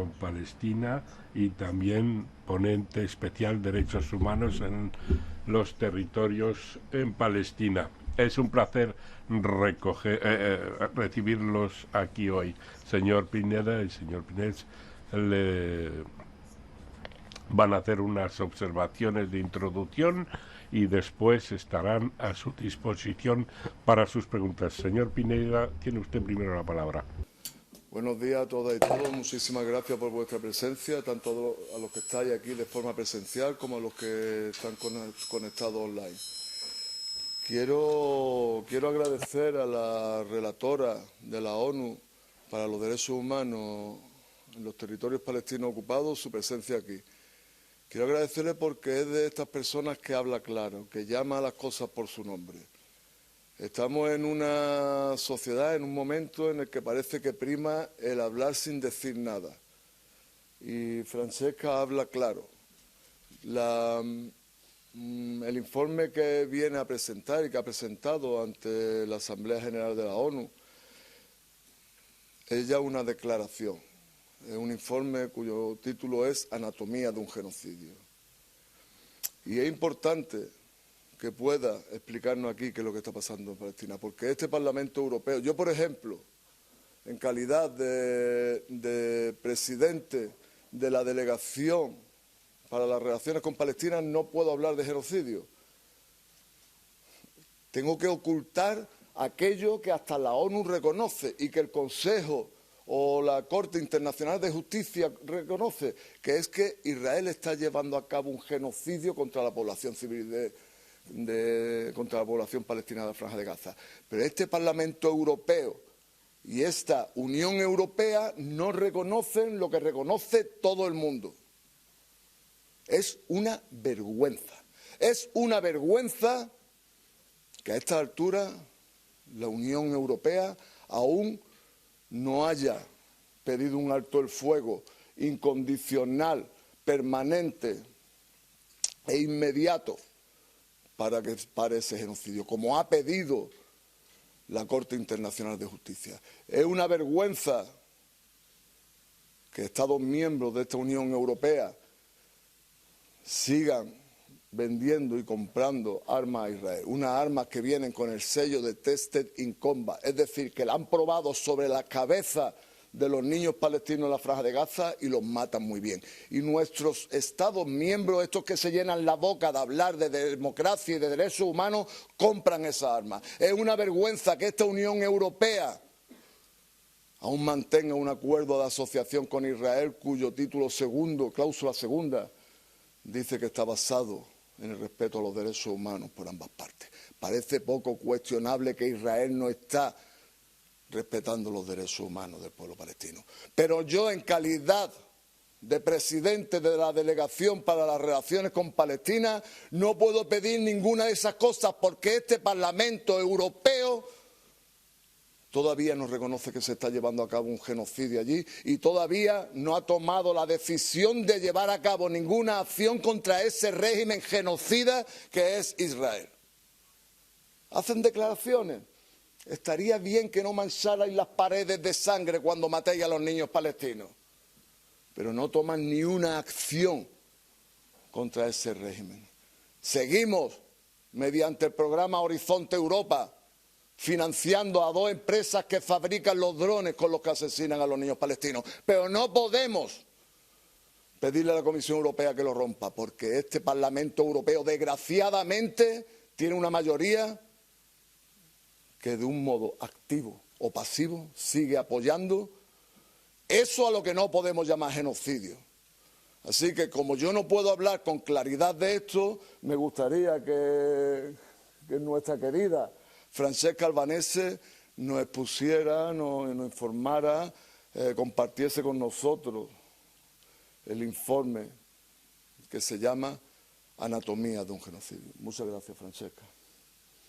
con Palestina y también ponente especial Derechos Humanos en los territorios en Palestina. Es un placer recibirlos aquí hoy. Señor Pineda y señor Pinés, le van a hacer unas observaciones de introducción y después estarán a su disposición para sus preguntas. Señor Pineda, tiene usted primero la palabra. Buenos días a todas y todos. Muchísimas gracias por vuestra presencia, tanto a los que estáis aquí de forma presencial como a los que están conectados online. Quiero agradecer a la relatora de la ONU para los Derechos Humanos en los territorios palestinos ocupados su presencia aquí. Quiero agradecerle porque es de estas personas que habla claro, que llama a las cosas por su nombre. Estamos en una sociedad, en un momento en el que parece que prima el hablar sin decir nada. Y Francesca habla claro. El informe que viene a presentar y que ha presentado ante la Asamblea General de la ONU es ya una declaración. Es un informe cuyo título es Anatomía de un genocidio. Y es importante que pueda explicarnos aquí qué es lo que está pasando en Palestina, porque este Parlamento Europeo, yo por ejemplo, en calidad de presidente de la delegación para las relaciones con Palestina, no puedo hablar de genocidio. Tengo que ocultar aquello que hasta la ONU reconoce y que el Consejo o la Corte Internacional de Justicia reconoce, que es que Israel está llevando a cabo un genocidio contra la población civil contra la población palestina de la Franja de Gaza. Pero este Parlamento Europeo y esta Unión Europea no reconocen lo que reconoce todo el mundo. Es una vergüenza. Es una vergüenza que a esta altura la Unión Europea aún no haya pedido un alto el fuego incondicional, permanente e inmediato para que pare ese genocidio, como ha pedido la Corte Internacional de Justicia. Es una vergüenza que Estados miembros de esta Unión Europea sigan vendiendo y comprando armas a Israel, unas armas que vienen con el sello de Tested in Combat, es decir, que la han probado sobre la cabeza de los niños palestinos en la Franja de Gaza y los matan muy bien. Y nuestros Estados miembros, estos que se llenan la boca de hablar de democracia y de derechos humanos, compran esas armas. Es una vergüenza que esta Unión Europea aún mantenga un acuerdo de asociación con Israel cuyo título segundo, cláusula segunda, dice que está basado en el respeto a los derechos humanos por ambas partes. Parece poco cuestionable que Israel no está respetando los derechos humanos del pueblo palestino. Pero yo, en calidad de presidente de la Delegación para las Relaciones con Palestina, no puedo pedir ninguna de esas cosas porque este Parlamento Europeo todavía no reconoce que se está llevando a cabo un genocidio allí y todavía no ha tomado la decisión de llevar a cabo ninguna acción contra ese régimen genocida que es Israel. Hacen declaraciones. Estaría bien que no mancharais las paredes de sangre cuando matéis a los niños palestinos, pero no toman ni una acción contra ese régimen. Seguimos, mediante el programa Horizonte Europa, financiando a 2 empresas que fabrican los drones con los que asesinan a los niños palestinos. Pero no podemos pedirle a la Comisión Europea que lo rompa, porque este Parlamento Europeo, desgraciadamente, tiene una mayoría que de un modo activo o pasivo sigue apoyando eso a lo que no podemos llamar genocidio. Así que como yo no puedo hablar con claridad de esto, me gustaría que nuestra querida Francesca Albanese nos expusiera, nos informara, compartiese con nosotros el informe que se llama Anatomía de un genocidio. Muchas gracias, Francesca.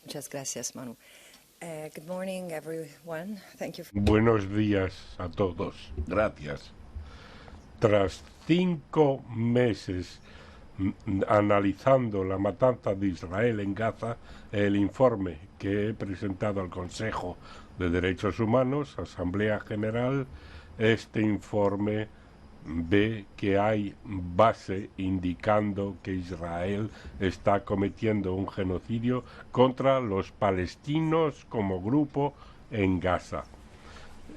Muchas gracias, Manu. Good morning, everyone. Thank you. Buenos días a todos. Gracias. Tras 5 meses analizando la matanza de Israel en Gaza, el informe que he presentado al Consejo de Derechos Humanos, Asamblea General, este informe ve que hay base indicando que Israel está cometiendo un genocidio contra los palestinos como grupo en Gaza.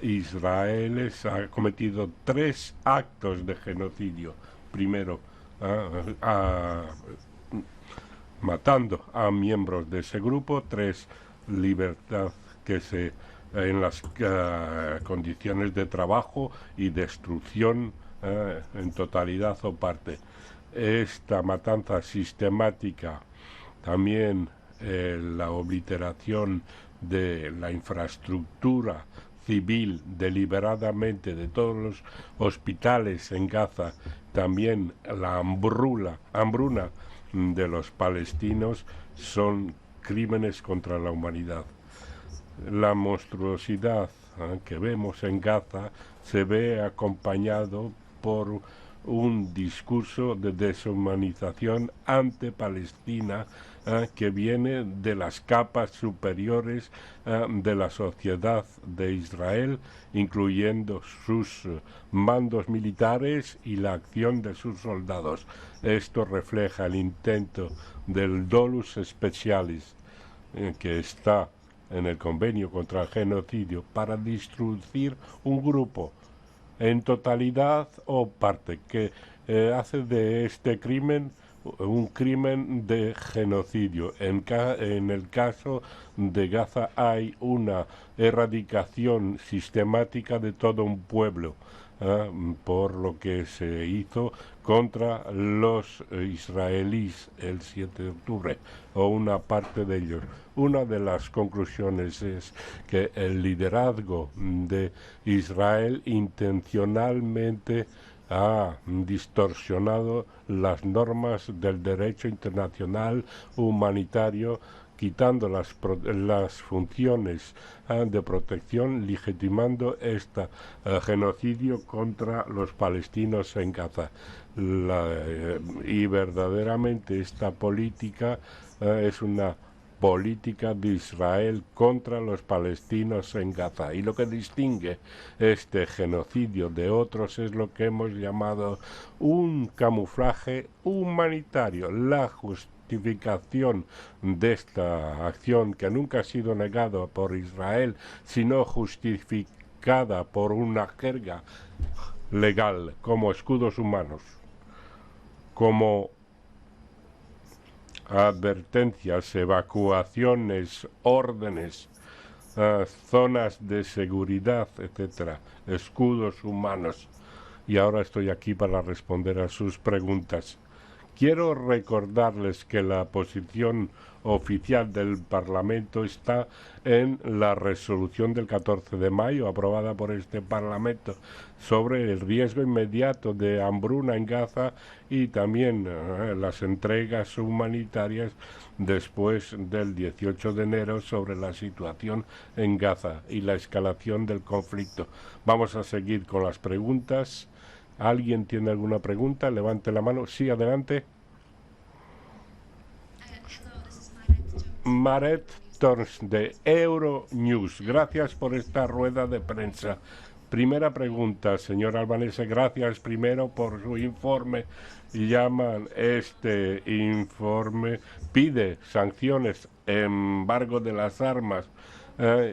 Israel ha cometido 3 actos de genocidio. Primero, matando a miembros de ese grupo, 3, libertad que se en las condiciones de trabajo y destrucción en totalidad o parte. Esta matanza sistemática, también la obliteración de la infraestructura civil deliberadamente de todos los hospitales en Gaza, también la hambruna de los palestinos, son crímenes contra la humanidad. La monstruosidad que vemos en Gaza se ve acompañado por un discurso de deshumanización ante-palestina que viene de las capas superiores de la sociedad de Israel, incluyendo sus mandos militares y la acción de sus soldados. Esto refleja el intento del dolus specialis que está en el convenio contra el genocidio para destruir un grupo en totalidad o parte, que hace de este crimen un crimen de genocidio. En el caso de Gaza hay una erradicación sistemática de todo un pueblo, por lo que se hizo contra los israelíes el 7 de octubre, o una parte de ellos. Una de las conclusiones es que el liderazgo de Israel intencionalmente ha distorsionado las normas del derecho internacional humanitario, quitando las funciones de protección, legitimando este genocidio contra los palestinos en Gaza. Y verdaderamente esta política es una política de Israel contra los palestinos en Gaza. Y lo que distingue este genocidio de otros es lo que hemos llamado un camuflaje humanitario. La justificación de esta acción, que nunca ha sido negada por Israel, sino justificada por una jerga legal, como escudos humanos, como advertencias, evacuaciones, órdenes, zonas de seguridad, etcétera, escudos humanos. Y ahora estoy aquí para responder a sus preguntas. Quiero recordarles que la posición oficial del Parlamento está en la resolución del 14 de mayo, aprobada por este Parlamento, sobre el riesgo inmediato de hambruna en Gaza y también las entregas humanitarias después del 18 de enero sobre la situación en Gaza y la escalación del conflicto. Vamos a seguir con las preguntas. ¿Alguien tiene alguna pregunta? Levante la mano. Sí, adelante. Maret Torns de Euronews. Gracias por esta rueda de prensa. Primera pregunta, señor Albanese. Gracias primero por su informe. Llaman este informe, pide sanciones, embargo de las armas.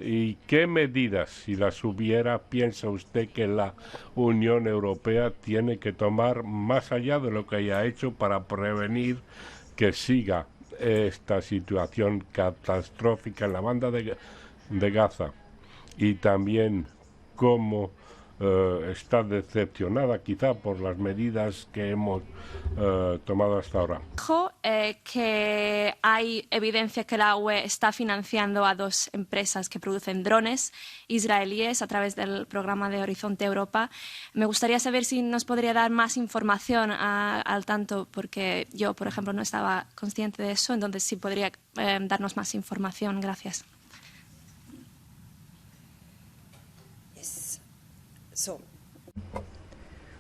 ¿Y qué medidas, si las hubiera, piensa usted que la Unión Europea tiene que tomar más allá de lo que haya hecho para prevenir que siga esta situación catastrófica en la banda de Gaza? Y también cómo está decepcionada quizá por las medidas que hemos tomado hasta ahora. Dijo que hay evidencia que la UE está financiando a 2 empresas que producen drones israelíes a través del programa de Horizonte Europa. Me gustaría saber si nos podría dar más información al tanto, porque yo, por ejemplo, no estaba consciente de eso, entonces sí podría darnos más información. Gracias.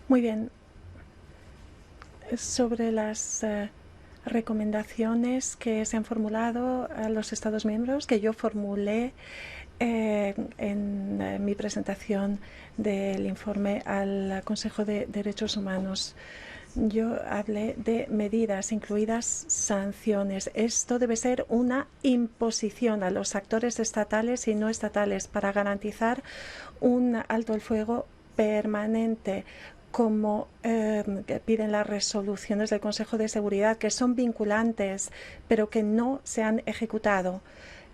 Muy bien. Sobre las recomendaciones que se han formulado a los Estados miembros, que yo formulé en mi presentación del informe al Consejo de Derechos Humanos. Yo hablé de medidas, incluidas sanciones. Esto debe ser una imposición a los actores estatales y no estatales para garantizar un alto el fuego permanente, como piden las resoluciones del Consejo de Seguridad, que son vinculantes, pero que no se han ejecutado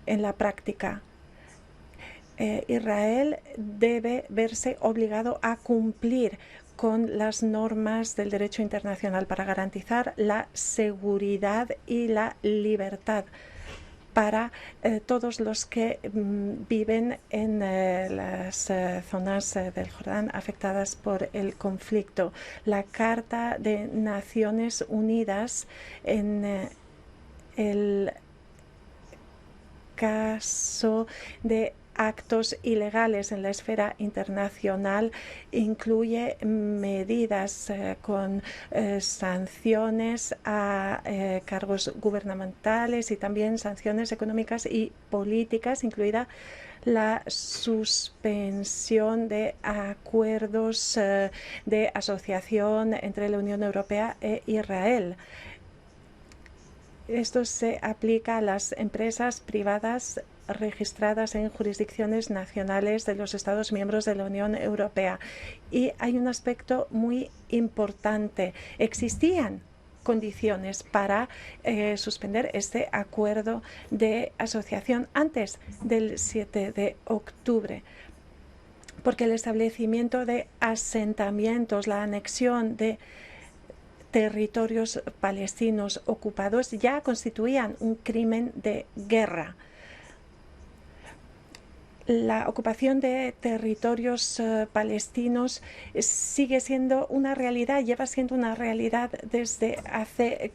en la práctica. Israel debe verse obligado a cumplir con las normas del derecho internacional para garantizar la seguridad y la libertad para todos los que viven en las zonas del Jordán afectadas por el conflicto. La Carta de Naciones Unidas, en el caso de actos ilegales en la esfera internacional, incluye medidas con sanciones a cargos gubernamentales y también sanciones económicas y políticas, incluida la suspensión de acuerdos de asociación entre la Unión Europea e Israel. Esto se aplica a las empresas privadas registradas en jurisdicciones nacionales de los Estados miembros de la Unión Europea. Y hay un aspecto muy importante. Existían condiciones para suspender este acuerdo de asociación antes del 7 de octubre. Porque el establecimiento de asentamientos, la anexión de territorios palestinos ocupados ya constituían un crimen de guerra. La ocupación de territorios palestinos sigue siendo una realidad, lleva siendo una realidad desde hace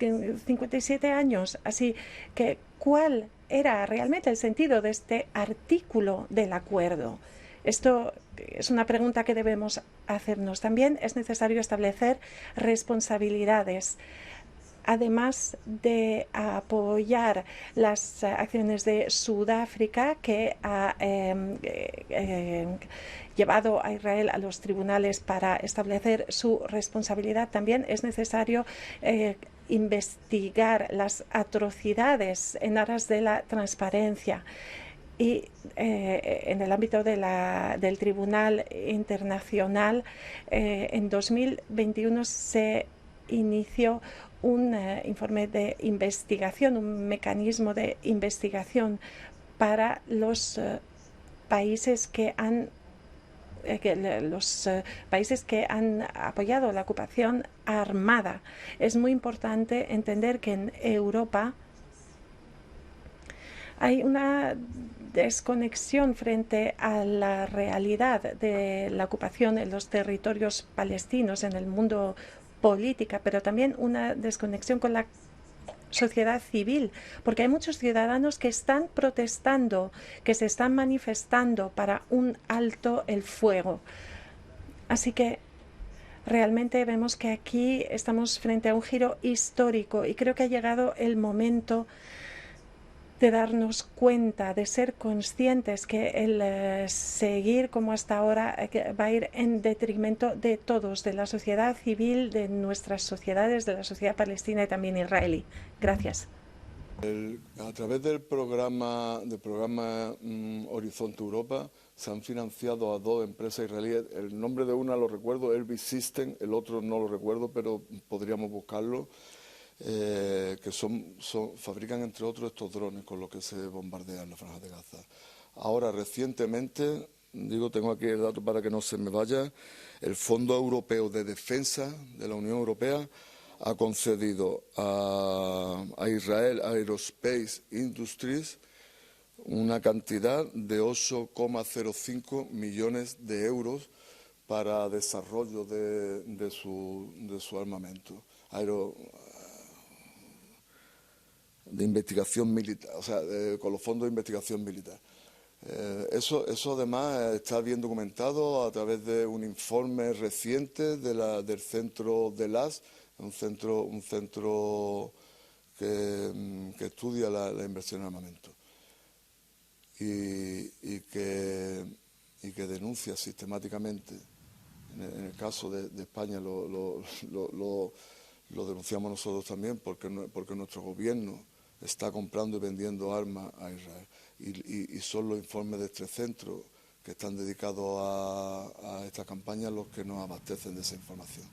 57 años. Así que, ¿cuál era realmente el sentido de este artículo del acuerdo? Esto es una pregunta que debemos hacernos. También es necesario establecer responsabilidades. Además de apoyar las acciones de Sudáfrica, que ha llevado a Israel a los tribunales para establecer su responsabilidad, también es necesario investigar las atrocidades en aras de la transparencia. Y en el ámbito del Tribunal Internacional, en 2021 se inició un informe de investigación, un mecanismo de investigación para los países que han apoyado la ocupación armada. Es muy importante entender que en Europa hay una desconexión frente a la realidad de la ocupación en los territorios palestinos en el mundo política, pero también una desconexión con la sociedad civil, porque hay muchos ciudadanos que están protestando, que se están manifestando para un alto el fuego. Así que realmente vemos que aquí estamos frente a un giro histórico y creo que ha llegado el momento de darnos cuenta, de ser conscientes que el seguir como hasta ahora va a ir en detrimento de todos, de la sociedad civil, de nuestras sociedades, de la sociedad palestina y también israelí. Gracias. A través del programa Horizonte Europa se han financiado a 2 empresas israelíes. El nombre de una lo recuerdo, Elbit System, el otro no lo recuerdo, pero podríamos buscarlo. Que fabrican entre otros estos drones con los que se bombardean la Franja de Gaza. Ahora, recientemente, tengo aquí el dato para que no se me vaya, el Fondo Europeo de Defensa de la Unión Europea ha concedido a Israel Aerospace Industries una cantidad de 8,05 millones de euros para desarrollo de su armamento de investigación militar, o sea, con los fondos de investigación militar. Eso además está bien documentado a través de un informe reciente del centro de LAS, un centro que estudia la inversión en armamento. y que denuncia sistemáticamente. En el caso de España lo denunciamos nosotros también porque nuestro gobierno está comprando y vendiendo armas a Israel. Y son los informes de este centro que están dedicados a esta campaña los que nos abastecen de esa información.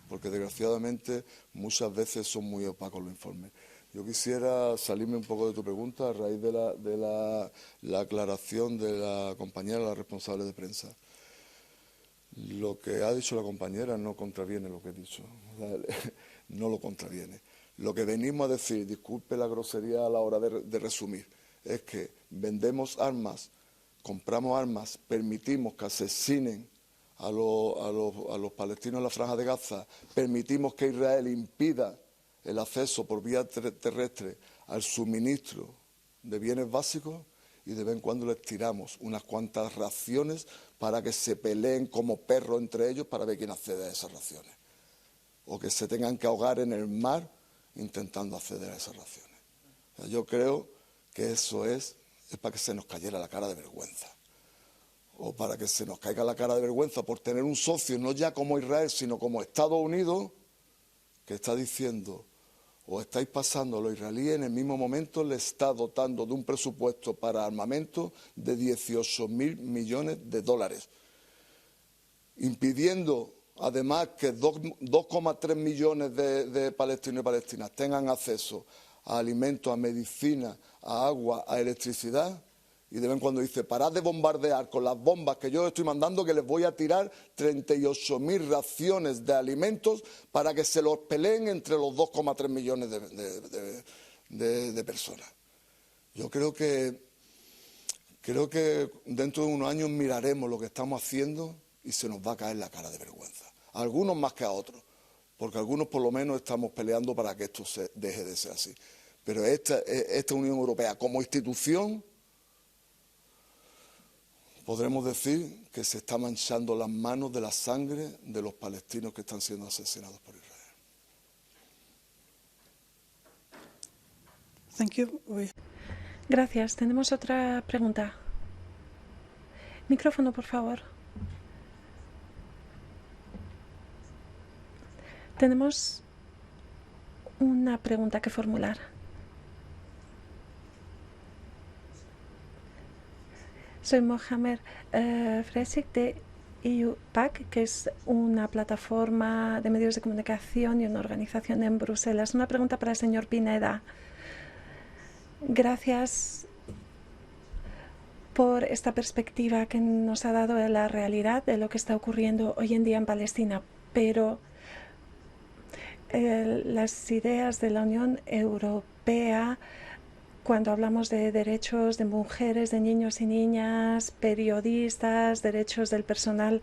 Porque desgraciadamente muchas veces son muy opacos los informes. Yo quisiera salirme un poco de tu pregunta a raíz de la aclaración de la compañera, la responsable de prensa. Lo que ha dicho la compañera no contraviene lo que he dicho, no lo contraviene. Lo que venimos a decir, disculpe la grosería a la hora de resumir, es que vendemos armas, compramos armas, permitimos que asesinen a los palestinos en la Franja de Gaza, permitimos que Israel impida el acceso por vía terrestre al suministro de bienes básicos y de vez en cuando les tiramos unas cuantas raciones para que se peleen como perros entre ellos para ver quién accede a esas raciones. O que se tengan que ahogar en el mar intentando acceder a esas raciones. O sea, yo creo que eso es para que se nos cayera la cara de vergüenza. O para que se nos caiga la cara de vergüenza por tener un socio, no ya como Israel, sino como Estados Unidos, que está diciendo: os estáis pasando a los israelíes, en el mismo momento le está dotando de un presupuesto para armamento de 18.000 millones de dólares, impidiendo además que 2,3 millones de palestinos y palestinas tengan acceso a alimentos, a medicina, a agua, a electricidad. Y de vez en cuando dice: parad de bombardear con las bombas que yo estoy mandando, que les voy a tirar 38.000 raciones de alimentos para que se los peleen entre los 2,3 millones de personas. Yo creo que dentro de unos años miraremos lo que estamos haciendo y se nos va a caer la cara de vergüenza. A algunos más que a otros, porque algunos por lo menos estamos peleando para que esto deje de ser así. Pero esta Unión Europea como institución, podremos decir que se está manchando las manos de la sangre de los palestinos que están siendo asesinados por Israel. Thank you. Gracias. Tenemos otra pregunta. Micrófono, por favor. Tenemos una pregunta que formular. Soy Mohamed Fresik de EUPAC, que es una plataforma de medios de comunicación y una organización en Bruselas. Una pregunta para el señor Pineda. Gracias por esta perspectiva que nos ha dado de la realidad de lo que está ocurriendo hoy en día en Palestina. Pero las ideas de la Unión Europea, cuando hablamos de derechos de mujeres, de niños y niñas, periodistas, derechos del personal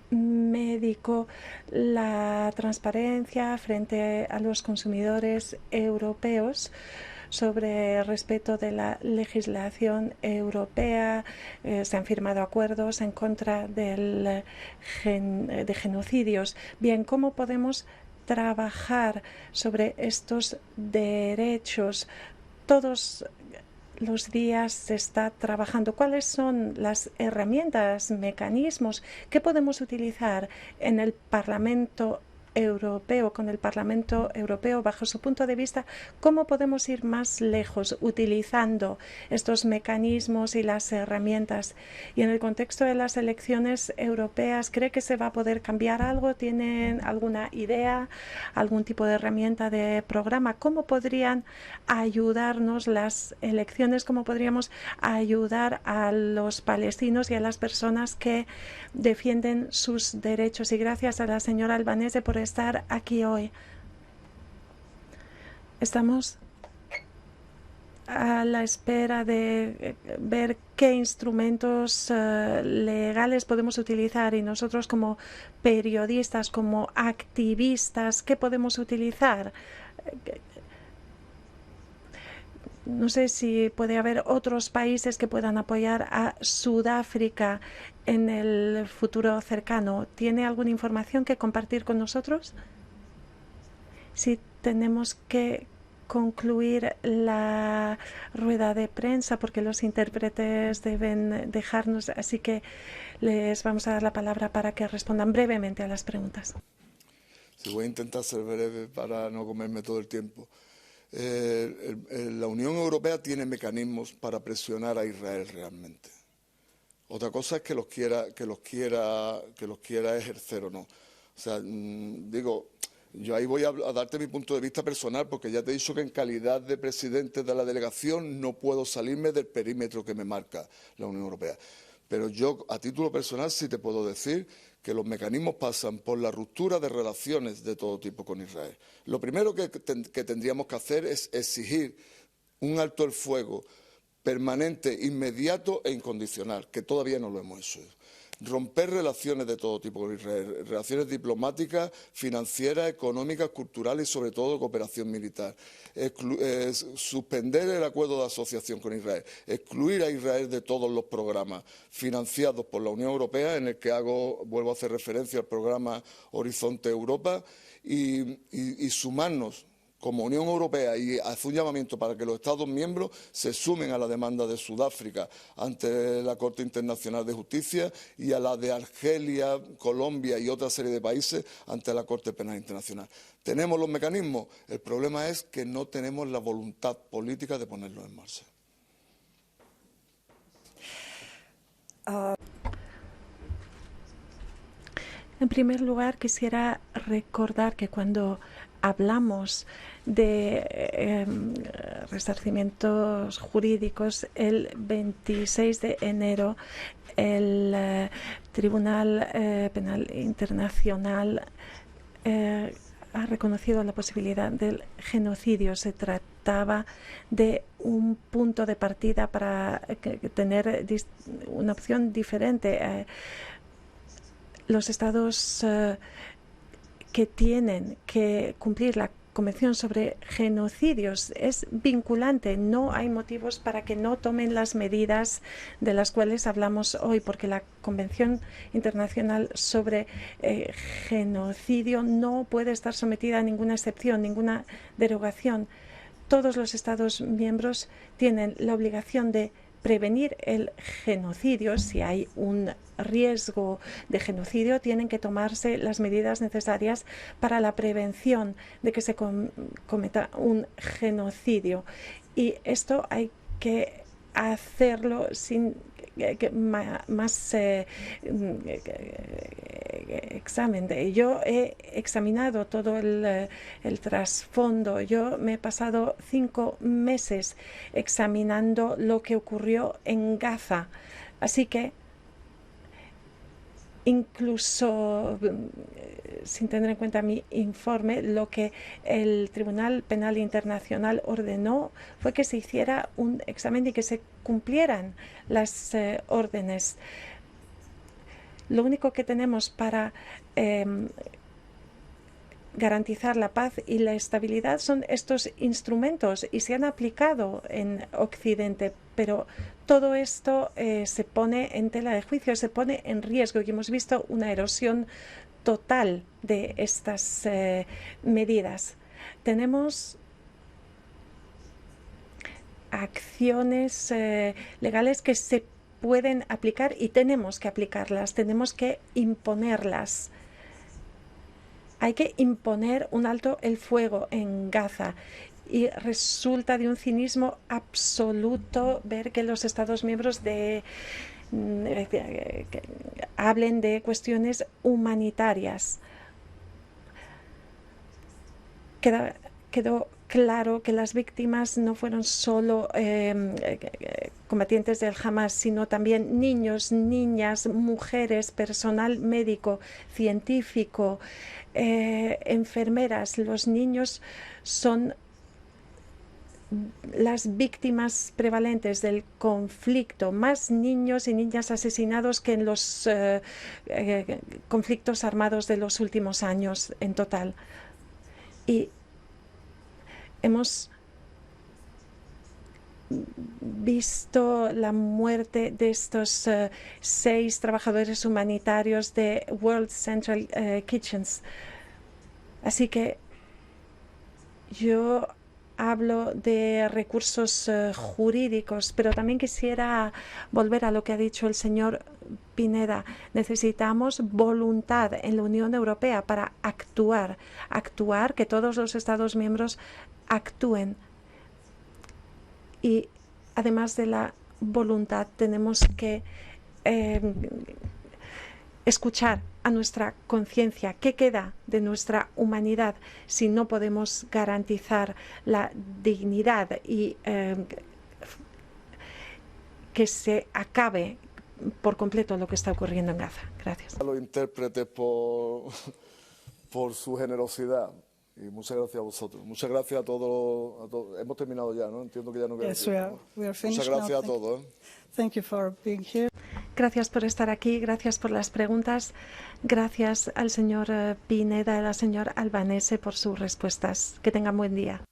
médico, la transparencia frente a los consumidores europeos sobre el respeto de la legislación europea, se han firmado acuerdos en contra de genocidios. Bien, ¿cómo podemos trabajar sobre estos derechos? Todos los días se está trabajando. ¿Cuáles son las herramientas, mecanismos que podemos utilizar en el Parlamento Europeo, con el Parlamento Europeo, bajo su punto de vista? ¿Cómo podemos ir más lejos utilizando estos mecanismos y las herramientas? Y en el contexto de las elecciones europeas, ¿cree que se va a poder cambiar algo? ¿Tienen alguna idea, algún tipo de herramienta, de programa? ¿Cómo podrían ayudarnos las elecciones? ¿Cómo podríamos ayudar a los palestinos y a las personas que defienden sus derechos? Y gracias a la señora Albanese por estar aquí hoy. Estamos a la espera de ver qué instrumentos legales podemos utilizar, y nosotros como periodistas, como activistas, ¿qué podemos utilizar? No sé si puede haber otros países que puedan apoyar a Sudáfrica en el futuro cercano. ¿Tiene alguna información que compartir con nosotros? Si tenemos que concluir la rueda de prensa porque los intérpretes deben dejarnos, así que les vamos a dar la palabra para que respondan brevemente a las preguntas. Sí, voy a intentar ser breve para no comerme todo el tiempo. La Unión Europea tiene mecanismos para presionar a Israel realmente. Otra cosa es que los quiera ejercer o no. O sea, yo ahí voy a darte mi punto de vista personal, porque ya te he dicho que en calidad de presidente de la delegación no puedo salirme del perímetro que me marca la Unión Europea. Pero yo, a título personal, sí te puedo decir que los mecanismos pasan por la ruptura de relaciones de todo tipo con Israel. Lo primero que tendríamos que hacer es exigir un alto el fuego permanente, inmediato e incondicional, que todavía no lo hemos hecho. Romper relaciones de todo tipo con Israel, relaciones diplomáticas, financieras, económicas, culturales y sobre todo cooperación militar. Suspender el acuerdo de asociación con Israel, excluir a Israel de todos los programas financiados por la Unión Europea, en el que vuelvo a hacer referencia al programa Horizonte Europa, y sumarnos como Unión Europea y hace un llamamiento para que los Estados miembros se sumen a la demanda de Sudáfrica ante la Corte Internacional de Justicia y a la de Argelia, Colombia y otra serie de países ante la Corte Penal Internacional. Tenemos los mecanismos, el problema es que no tenemos la voluntad política de ponerlos en marcha. En primer lugar, quisiera recordar que cuando hablamos de resarcimientos jurídicos, el 26 de enero el Tribunal Penal Internacional ha reconocido la posibilidad del genocidio. Se trataba de un punto de partida para tener una opción diferente. Los estados que tienen que cumplir la Convención sobre Genocidios es vinculante. No hay motivos para que no tomen las medidas de las cuales hablamos hoy, porque la Convención Internacional sobre Genocidio no puede estar sometida a ninguna excepción, ninguna derogación. Todos los Estados miembros tienen la obligación de prevenir el genocidio. Si hay un riesgo de genocidio, tienen que tomarse las medidas necesarias para la prevención de que se cometa un genocidio. Y esto hay que hacerlo sin más examen. Yo he examinado todo el trasfondo. Yo me he pasado 5 meses examinando lo que ocurrió en Gaza. Así que incluso sin tener en cuenta mi informe, lo que el Tribunal Penal Internacional ordenó fue que se hiciera un examen y que se cumplieran las órdenes. Lo único que tenemos para garantizar la paz y la estabilidad son estos instrumentos y se han aplicado en Occidente, pero todo esto se pone en tela de juicio, se pone en riesgo y hemos visto una erosión total de estas medidas. Tenemos acciones legales que se pueden aplicar y tenemos que aplicarlas, tenemos que imponerlas. Hay que imponer un alto el fuego en Gaza. Y resulta de un cinismo absoluto ver que los Estados miembros hablen de cuestiones humanitarias. Quedó claro que las víctimas no fueron solo combatientes del Hamas, sino también niños, niñas, mujeres, personal médico, científico, enfermeras. Los niños son las víctimas prevalentes del conflicto, más niños y niñas asesinados que en los conflictos armados de los últimos años en total. Y hemos visto la muerte de estos 6 trabajadores humanitarios de World Central Kitchens. Así que yo hablo de recursos jurídicos, pero también quisiera volver a lo que ha dicho el señor Pineda. Necesitamos voluntad en la Unión Europea para actuar, que todos los Estados miembros actúen. Y además de la voluntad, tenemos que escuchar a nuestra conciencia. ¿Qué queda de nuestra humanidad si no podemos garantizar la dignidad y que se acabe por completo lo que está ocurriendo en Gaza? Gracias. A los intérpretes por su generosidad. Y muchas gracias a vosotros. Muchas gracias a todos. Hemos terminado ya, ¿no? Entiendo que ya no queda tiempo. Muchas gracias a todos. Thank you for being here. Gracias por estar aquí, gracias por las preguntas, gracias al señor Pineda y al señor Albanese por sus respuestas. Que tengan buen día.